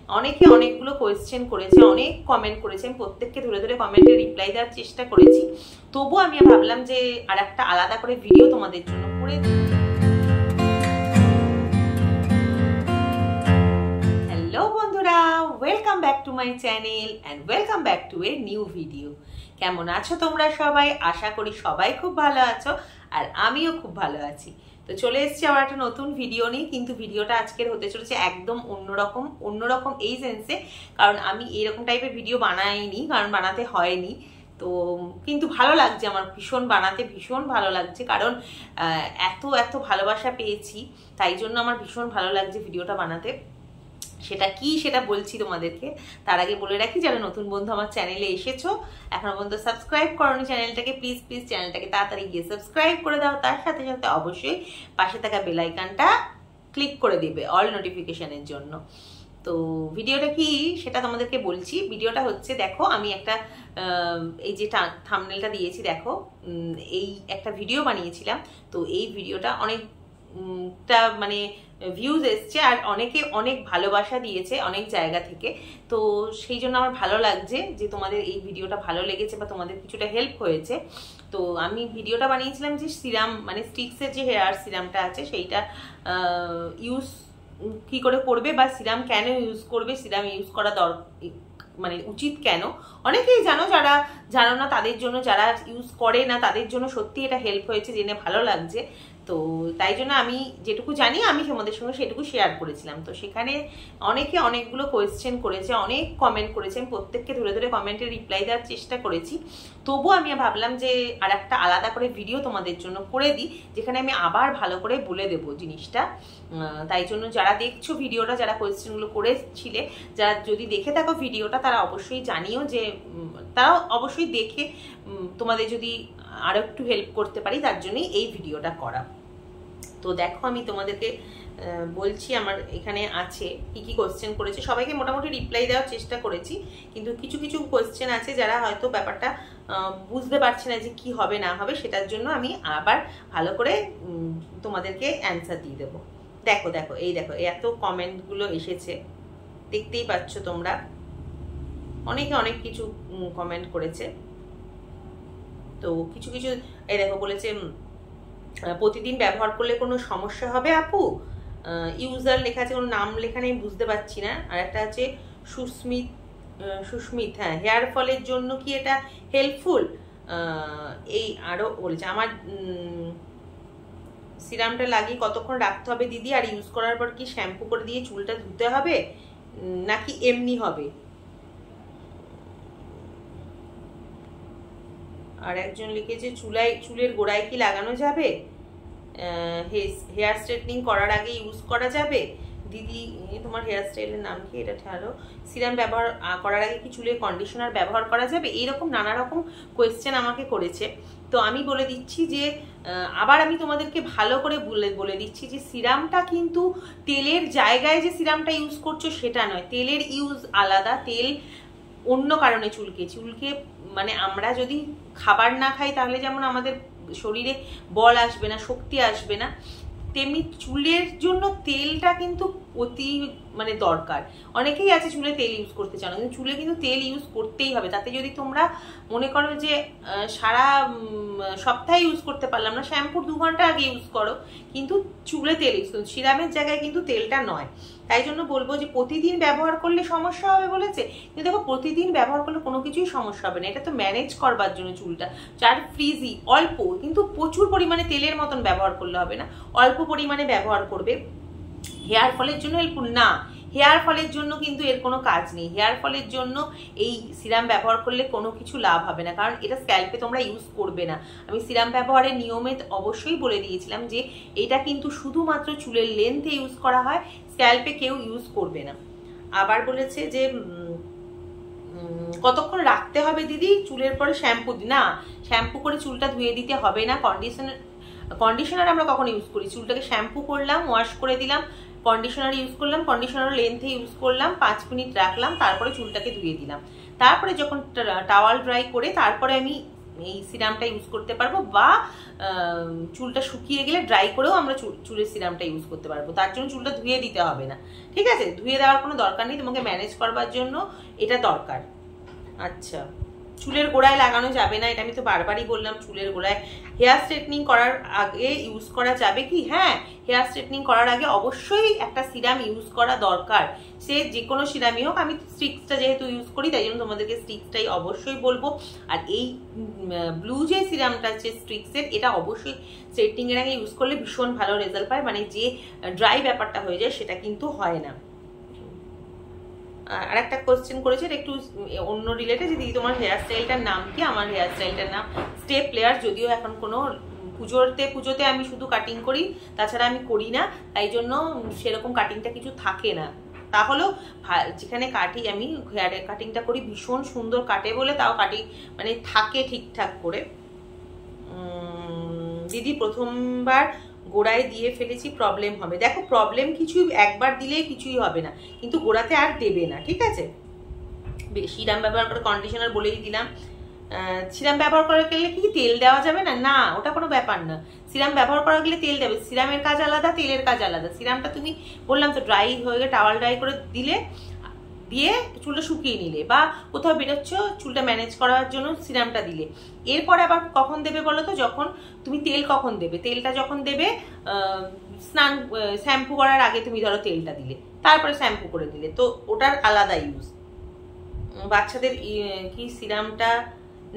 অনেকে অনেকগুলো কোয়েশ্চেন করেছে, অনেক কমেন্ট করেছে, আমি প্রত্যেককে ধরে ধরে কমেন্টে রিপ্লাই দেওয়ার চেষ্টা করেছি। তবু আমি ভাবলাম যে আর একটা আলাদা করে ভিডিও তোমাদের জন্য করে দিই। হ্যালো বন্ধুরা, welcome back to my channel and welcome back to a new video. কেমন আছো তোমরা সবাই? আশা করি সবাই খুব ভালো আছো আর আমিও খুব ভালো আছি। তো চলে এসেছি আবার একটা নতুন ভিডিও নিয়ে, কিন্তু ভিডিওটা আজকের হতে চলেছে একদম অন্যরকম এই সেন্সে, কারণ আমি এরকম টাইপের ভিডিও বানাইনি, কারণ বানাতে হয়নি। তো কিন্তু ভালো লাগছে, আমার বানাতে ভীষণ ভালো লাগছে, কারণ এত ভালোবাসা পেয়েছি, তাই জন্য আমার ভীষণ ভালো লাগছে ভিডিওটা বানাতে। সেটা কি সেটা বলছি তোমাদেরকে। তার আগে বলে রাখি, যারা নতুন বন্ধু আমার চ্যানেলে এসেছো, এখনো পর্যন্ত সাবস্ক্রাইব করোনি চ্যানেলটাকে, প্লিজ চ্যানেলটাকে তাড়াতাড়ি গিয়ে সাবস্ক্রাইব করে দাও। তার সাথে সাথে অবশ্যই পাশে থাকা বেল আইকনটা ক্লিক করে দিবে অল নোটিফিকেশনের জন্য। তো ভিডিওটা কি সেটা তোমাদেরকে বলছি। ভিডিওটা হচ্ছে, দেখো আমি একটা এই যে থাম্বনেলটা দিয়েছি, দেখো এই একটা ভিডিও বানিয়েছিলাম। তো এই ভিডিওটা অনেকটা মানে ভিউজ এসছে আর অনেকে অনেক ভালোবাসা দিয়েছে অনেক জায়গা থেকে। তো সেই জন্য আমার ভালো লাগছে যে তোমাদের এই ভিডিওটা ভালো লেগেছে বা তোমাদের কিছুটা হেল্প হয়েছে। তো আমি ভিডিওটা বানিয়েছিলাম যে সিরাম মানে স্টিক্সের যে হেয়ার সিরামটা আছে সেইটা ইউজ কি করে করবে বা সিরাম কেন ইউজ করবে, সিরাম ইউজ করা মানে উচিত কেন। অনেকেই জানো, যারা জানো না তাদের জন্য, যারা ইউজ করে না তাদের জন্য সত্যি এটা হেল্প হয়েছে, জেনে ভালো লাগছে। তো তাই জন্য আমি যেটুকু জানি আমি তোমাদের সঙ্গে সেটুকু শেয়ার করেছিলাম। তো সেখানে অনেকে অনেকগুলো কোয়েশ্চেন করেছে, অনেক কমেন্ট করেছে, আমি প্রত্যেককে ধরে ধরে কমেন্টে রিপ্লাই দেওয়ার চেষ্টা করেছি। তবু আমি ভাবলাম যে আর একটা আলাদা করে ভিডিও তোমাদের জন্য করে দিই, যেখানে আমি আবার ভালো করে বলে দেবো জিনিসটা। তাই জন্য যারা দেখছো ভিডিওটা, যারা কোয়েশ্চেনগুলো করেছিলে, যারা যদি দেখে থাকো ভিডিওটা, তারা অবশ্যই জানিও যে তারা অবশ্যই দেখে তোমাদের যদি আরো একটু হেল্প করতে পারি, তার জন্যই এই ভিডিওটা করা। তো দেখো আমি তোমাদেরকে বলছি, আমার এখানে আছে কি কি কোয়েশ্চেন করেছে। সবাইকে মোটামুটি রিপ্লাই দেওয়ার চেষ্টা করেছি, কিন্তু কিছু কোয়েশ্চেন আছে যারা হয়তো ব্যাপারটা বুঝতে পারছে না যে কি হবে না হবে, সেটার জন্য আমি আবার ভালো করে তোমাদেরকে অ্যান্সার দিয়ে দেবো। দেখো এই দেখো এত কমেন্টগুলো এসেছে, দেখতেই পাচ্ছ তোমরা, অনেকে অনেক কিছু কমেন্ট করেছে। তো কিছু এই দেখো বলেছে, প্রতিদিন ব্যবহার করলে কোনো সমস্যা হবে আপু? ইউজার লেখা আছে, কোনো নাম লেখা নেই, বুঝতে পারছি না। আর একটা আছে সুস্মিত, হ্যাঁ, হেয়ার ফলের জন্য কি এটা হেল্পফুল? এই আরো বলেছে, আমার সিরামটা লাগিয়ে কতক্ষণ রাখতে হবে দিদি, আর ইউজ করার পর কি শ্যাম্পু করে দিয়ে চুলটা ধুতে হবে নাকি এমনি হবে? আর একজন লিখেছে, চুলের গোড়ায় কি লাগানো যাবে? হেয়ার স্ট্রেটনিং করার আগে ইউজ করা যাবে? দিদি তোমার হেয়ার স্টাইলের নাম কি, এটা ঠালো। সিরাম ব্যবহার করার আগে কি চুলের কন্ডিশনার ব্যবহার করা যাবে? এইরকম নানা রকম কোয়েশ্চেন আমাকে করেছে। তো আমি বলে দিচ্ছি যে আবার আমি তোমাদেরকে ভালো করে বলে দিচ্ছি যে সিরামটা কিন্তু তেলের জায়গায় যে সিরামটা ইউজ করছো সেটা নয়। তেলের ইউজ আলাদা, তেল অন্য কারণে চুলকে মানে আমরা যদি খাবার না খাই তাহলে যেমন আমাদের শরীরে বল আসবে না, শক্তি আসবে না, তেমনি চুলের জন্য তেলটা কিন্তু অতি মানে দরকার। অনেকেই আছে চুলে তেল ইউজ করতে চাও না, কিন্তু চুলে কিন্তু তেল ইউজ করতেই হবে। তাতে যদি তোমরা মনে করো যে সারা সপ্তাহে ইউজ করতে পারলাম না, শ্যাম্পুর 2 ঘন্টা আগে ইউজ করো, কিন্তু চুলে তেল ইউজ করো, সিরামের জায়গায় কিন্তু তেলটা নয়। তাই জন্য বলবো যে প্রতিদিন ব্যবহার করলে সমস্যা হবে বলেছে, কিন্তু দেখো প্রতিদিন ব্যবহার করলে কোনো কিছুই সমস্যা হবে না। এটা তো ম্যানেজ করবার জন্য চুলটা, যার ফ্রিজি অল্প, কিন্তু প্রচুর পরিমাণে তেলের মতন ব্যবহার করলে হবে না, অল্প পরিমাণে ব্যবহার করবে। হেয়ার ফলের জন্য হেল্পফুল না, হেয়ার ফলের জন্য কিন্তু এর কোনো কাজ নেই। হেয়ার ফলের জন্য এই সিরাম ব্যবহার করলে কোনো কিছু লাভ হবে না, কারণ এটা স্ক্যাল্পে তোমরা ইউজ করবে না। আমি সিরাম ব্যবহারের নিয়মে অবশ্যই বলে দিয়েছিলাম যে এটা কিন্তু শুধুমাত্র চুলের লেন্থে ইউজ করা হয়, স্ক্যাল্পে কেউ ইউজ করবে না। আবার বলেছে যে কতক্ষণ রাখতে হবে দিদি চুলের পরে শ্যাম্পু? না, শ্যাম্পু করে চুলটা ধুয়ে দিতে হবে না। কন্ডিশনার আমরা কখন ইউজ করি? চুলটাকে শ্যাম্পু করলাম, ওয়াশ করে দিলাম, কন্ডিশনার ইউজ করলাম, কন্ডিশনার লেন্থে ইউজ করলাম, 5 মিনিট রাখলাম, তারপরে চুলটাকে ধুয়ে দিলাম। তারপরে যখন টাওয়াল ড্রাই করে তারপরে আমি এই সিরামটা ইউজ করতে পারবো, বা চুলটা শুকিয়ে গেলে ড্রাই করেও আমরা চুলের সিরামটা ইউজ করতে পারবো। তার জন্য চুলটা ধুয়ে দিতে হবে না, ঠিক আছে? ধুয়ে দেওয়ার কোনো দরকার নেই, তোমাকে ম্যানেজ করবার জন্য এটা দরকার। আচ্ছা, চুলের গোড়ায় লাগানো যাবে না, এটা আমি তো বারবারই বললাম। চুলের গোড়ায় হেয়ার স্ট্রেটনিং করার আগে ইউজ করা যাবে কি? হ্যাঁ, হেয়ার স্ট্রেটনিং করার আগে অবশ্যই একটা সিরাম ইউজ করা দরকার, সে যে কোনো সিরামই হোক। আমি স্টিক্সটা যেহেতু ইউজ করি তাই জন্য তোমাদেরকে স্টিক্সটাই অবশ্যই বলবো। আর এই ব্লু যে সিরামটা আছে স্টিক্সের, এটা অবশ্যই স্ট্রেটনিং এর আগে ইউজ করলে ভীষণ ভালো রেজাল্ট পায়, মানে যে ড্রাই ব্যাপারটা হয়ে যায় সেটা কিন্তু হয় না। আর একটা কোশ্চেন করেছে একটু অন্য রিলেটেড, যে দিদি তোমার হেয়ার স্টাইলটার নাম কি? আমার হেয়ার স্টাইলটার নাম স্টেপ লেয়ার। যদিও এখন কোনো পুজোতে আমি শুধু কাটিং করি, তাছাড়া আমি করি না, তাই জন্য সেরকম কাটিংটা কিছু থাকে না। তাহলেও যেখানে কাটি আমি হেয়ার কাটিংটা করি, ভীষণ সুন্দর কাটে বলে, তাও কাটি মানে থাকে ঠিকঠাক করে। দিদি প্রথমবার গোড়ায় দিয়ে ফেলেছি, প্রবলেম হবে? দেখো, প্রবলেম কিছুই একবার দিলে কিছুই হবে না, কিন্তু গোড়াতে আর দেবে না, ঠিক আছে? সিরাম ব্যবহার করে, কন্ডিশনার বলেই দিলাম। সিরাম ব্যবহার করা গেলে কি তেল দেওয়া যাবে না? না, ওটা কোনো ব্যাপার না। সিরাম ব্যবহার করা গেলে তেল দেবে, সিরামের কাজ আলাদা, তেলের কাজ আলাদা। সিরামটা তুমি বললাম তো ড্রাই হয়ে গেলে টাওয়াল ড্রাই করে দিলে, দিয়ে চুলটা শুকিয়ে নিলে, বা কোথাও বেরোচ্ছ চুলটা ম্যানেজ করার জন্য সিরামটা দিলে। এরপরে আবার কখন দেবে বলো তো? যখন তুমি তেল কখন দেবে? তেলটা যখন দেবে শ্যাম্পু করার আগে তুমি ধরো তেলটা দিলে, তারপরে শ্যাম্পু করে দিলে, তো ওটার আলাদা ইউজ। বাচ্চাদের কি সিরামটা?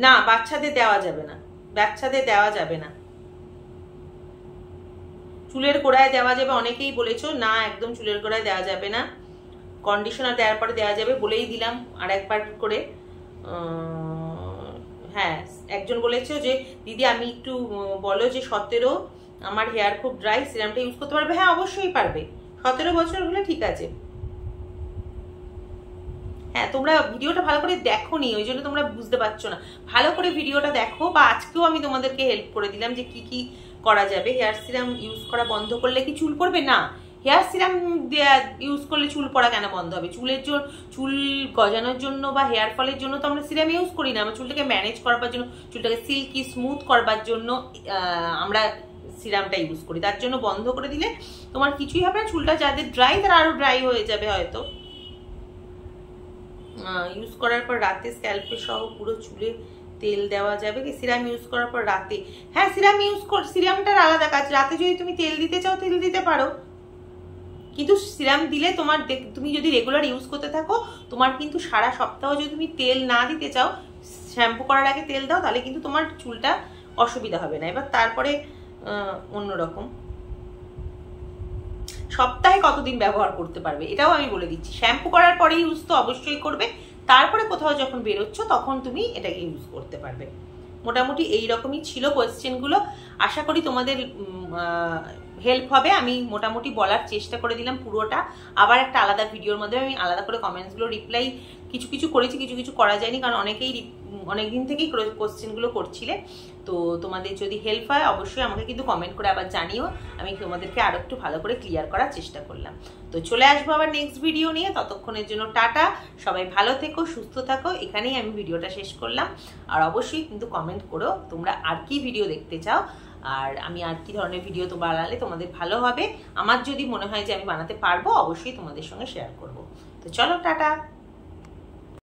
না, বাচ্চাদের দেওয়া যাবে না, বাচ্চাদের দেওয়া যাবে না। চুলের গোড়ায় দেওয়া যাবে, অনেকেই বলেছো। না, একদম চুলের গোড়ায় দেওয়া যাবে না, কন্ডিশনার দেওয়ার পরে দেওয়া যাবে, বলেই দিলাম আর একবার করে। হ্যাঁ, একজন বলেছে যে দিদি আমি একটু বলো যে 17 আমার হেয়ার খুব ড্রাই, সিরামটা ইউজ করতে পারবে? হ্যাঁ, অবশ্যই পারবে, 17 বছর হলে ঠিক আছে। হ্যাঁ, তোমরা ভিডিওটা ভালো করে দেখোনি, ওই জন্য তোমরা বুঝতে পারছো না। ভালো করে ভিডিওটা দেখো, বা আজকেও আমি তোমাদেরকে হেল্প করে দিলাম যে কি কি করা যাবে। হেয়ার সিরাম ইউজ করা বন্ধ করলে কি চুল পড়বে? না, হেয়ার সিরাম ইউজ করলে চুল পড়া কেন বন্ধ হবে? চুল গজানোর জন্য বা হেয়ার ফলের জন্য তো আমরা সিরাম ইউজ করি না, আমরা চুলটাকে ম্যানেজ করবার জন্য, চুলটাকে সিল্কি স্মুথ করবার জন্য আমরা সিরামটা ইউজ করি। তার জন্য বন্ধ করে দিলে তোমার কিছুই হবে না। চুলটা যাদের ড্রাই তারা আরো ড্রাই হয়ে যাবে হয়তো। ইউজ করার পর রাতে স্ক্যাল্পে সহ পুরো চুলে তেল দেওয়া যাবে কি? সিরাম ইউজ করার পর রাতে? হ্যাঁ, সিরামটার আলাদা কাজ। রাতে যদি তুমি তেল দিতে চাও তেল দিতে পারো, কিন্তু সিরাম দিলে তোমার তুমি যদি রেগুলার ইউজ করতে থাকো, তোমার কিন্তু সারা সপ্তাহ যদি তুমি তেল না দিতে চাও, শ্যাম্পু করার আগে তেল দাও, তাহলে কিন্তু তোমার চুলটা অসুবিধা হবে না। এবার তারপরে অন্যরকম সপ্তাহে কতদিন ব্যবহার করতে পারবে এটাও আমি বলে দিচ্ছি। শ্যাম্পু করার পরে ইউজ তো অবশ্যই করবে, তারপরে কোথাও যখন বেরোচ্ছ তখন তুমি এটাকে ইউজ করতে পারবে। মোটামুটি এইরকমই ছিল কোয়েশ্চেনগুলো। আশা করি তোমাদের হেল্প হবে। আমি মোটামুটি বলার চেষ্টা করে দিলাম পুরোটা। আবার একটা আলাদা ভিডিওর মধ্যে আমি আলাদা করে কমেন্টসগুলো রিপ্লাই কিছু কিছু করেছি, কিছু কিছু করা যায়নি, কারণ অনেকদিন থেকেই কোয়েশ্চেনগুলো করছিলে। তো তোমাদের যদি হেল্প হয় অবশ্যই আমাকে কিন্তু কমেন্ট করে আবার জানিও, আমি তোমাদেরকে আরো একটু ভালো করে ক্লিয়ার করার চেষ্টা করলাম। তো চলে আসবো আবার নেক্সট ভিডিও নিয়ে, ততক্ষণের জন্য টাটা, সবাই ভালো থেকো, সুস্থ থাকো। এখানেই আমি ভিডিওটা শেষ করলাম। আর অবশ্যই কিন্তু কমেন্ট করো তোমরা আর কি ভিডিও দেখতে চাও, আর আমি আর কি ধরনের ভিডিও তো বানালে তোমাদের ভালো হবে। আমার যদি মনে হয় যে আমি বানাতে পারবো, অবশ্যই তোমাদের সঙ্গে শেয়ার করবো। তো চলো, টাটা।